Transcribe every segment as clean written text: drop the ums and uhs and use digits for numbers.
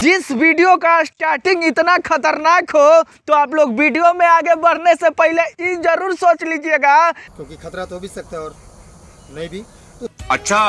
जिस वीडियो का स्टार्टिंग इतना खतरनाक हो तो आप लोग वीडियो में आगे बढ़ने से पहले ये जरूर सोच लीजिएगा, क्योंकि खतरा तो हो भी सकता है और नहीं भी। अच्छा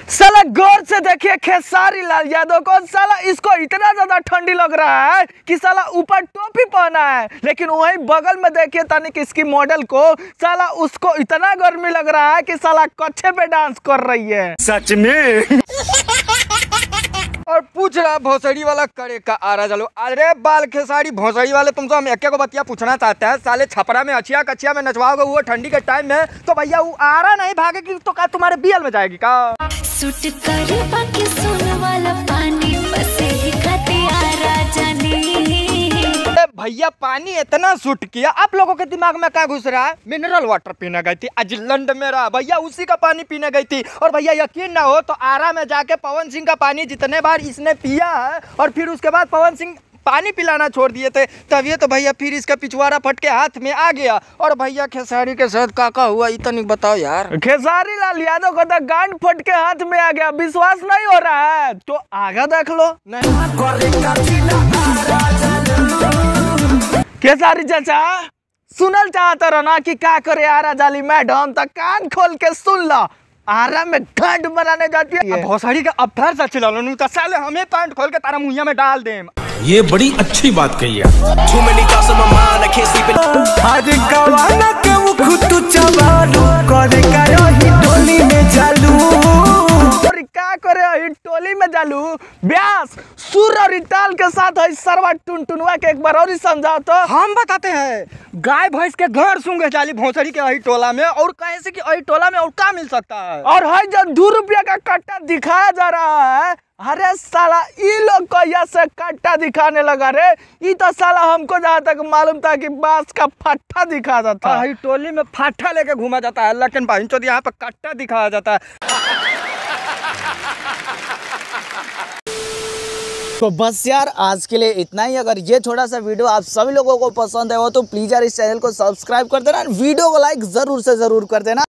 साला गौर से देखिए खेसारी लाल यादव को, साला इसको इतना ज्यादा ठंडी लग रहा है कि साला ऊपर टोपी पहना है, लेकिन वहीं बगल में देखिए तनिक इसकी मॉडल को, साला उसको इतना गर्मी लग रहा है कि साला कच्छे पे डांस कर रही है। सच में। और पूछ रहा भोसड़ी वाला करे का आ रहा। चलो अरे बाल खेसारी भोसड़ी वाले, तुमसे हम एक बतिया पूछना चाहते हैं। साले छपरा में अछिया कछिया में नचवाओगे वो ठंडी के टाइम में, तो भैया वो आ रहा नहीं भागेगी तो का तुम्हारे बीएल में जाएगी का? सुट कर बाकी सोने वाला पानी बसे ही खाते आ राजा ने। भैया पानी इतना सूट किया, आप लोगों के दिमाग में क्या घुस रहा है? मिनरल वाटर पीने गई थी अजलंड मेरा, भैया उसी का पानी पीने गई थी। और भैया यकीन ना हो तो आरा में जाके पवन सिंह का पानी जितने बार इसने पिया है और फिर उसके बाद पवन सिंह पानी पिलाना छोड़ दिए थे, तब ये तो भैया फिर इसका पिछवाड़ा फट के हाथ में आ गया। और भैया खेसारी के साथ काका हुआ इतना बताओ यार। खेसारी लाल यादव को तो गांड फट के हाथ में आ गया, विश्वास नहीं हो रहा है तो आगे देख लो। खेसारी चाचा सुनल चाहता रहो ना कि क्या करे आरा जाली मैडम, तो कान खोल के सुन लो। आरा में गांड बनाने जाती है भोसड़ी का अब फिर से चिल्ला लो, तो साले हमें पैंट खोल के तारा मुहैया में डाल दें। ये बड़ी अच्छी बात कही है। आज गवाना के वो खुद चबालू करे रही टोली में चालू, और क्या करे रही टोली में चालू। व्यास सुर और ताल के साथ है सरवा टुनटुनवा के एक बार और समझाओ तो। हम बताते हैं, गाय भैंस के घर सूंघे जाली भोसड़ी के अही टोला में, और कैसे कि अही टोला में और क्या मिल सकता है? और है जब 2 रुपया का कट्टा दिखाया जा रहा है, अरे साला ये लोग को यहाँ से कट्टा दिखाने लगा रे। ये तो साला हमको जहाँ तक मालूम था कि बांस का फट्टा दिखाता था। अही टोली में फाटा लेके घूमा जाता है, लेकिन भाई चौधरी यहाँ पे कट्टा दिखाया जाता है। तो बस यार आज के लिए इतना ही। अगर ये छोटा सा वीडियो आप सभी लोगों को पसंद है तो प्लीज यार इस चैनल को सब्सक्राइब कर देना, वीडियो को लाइक जरूर से जरूर कर देना।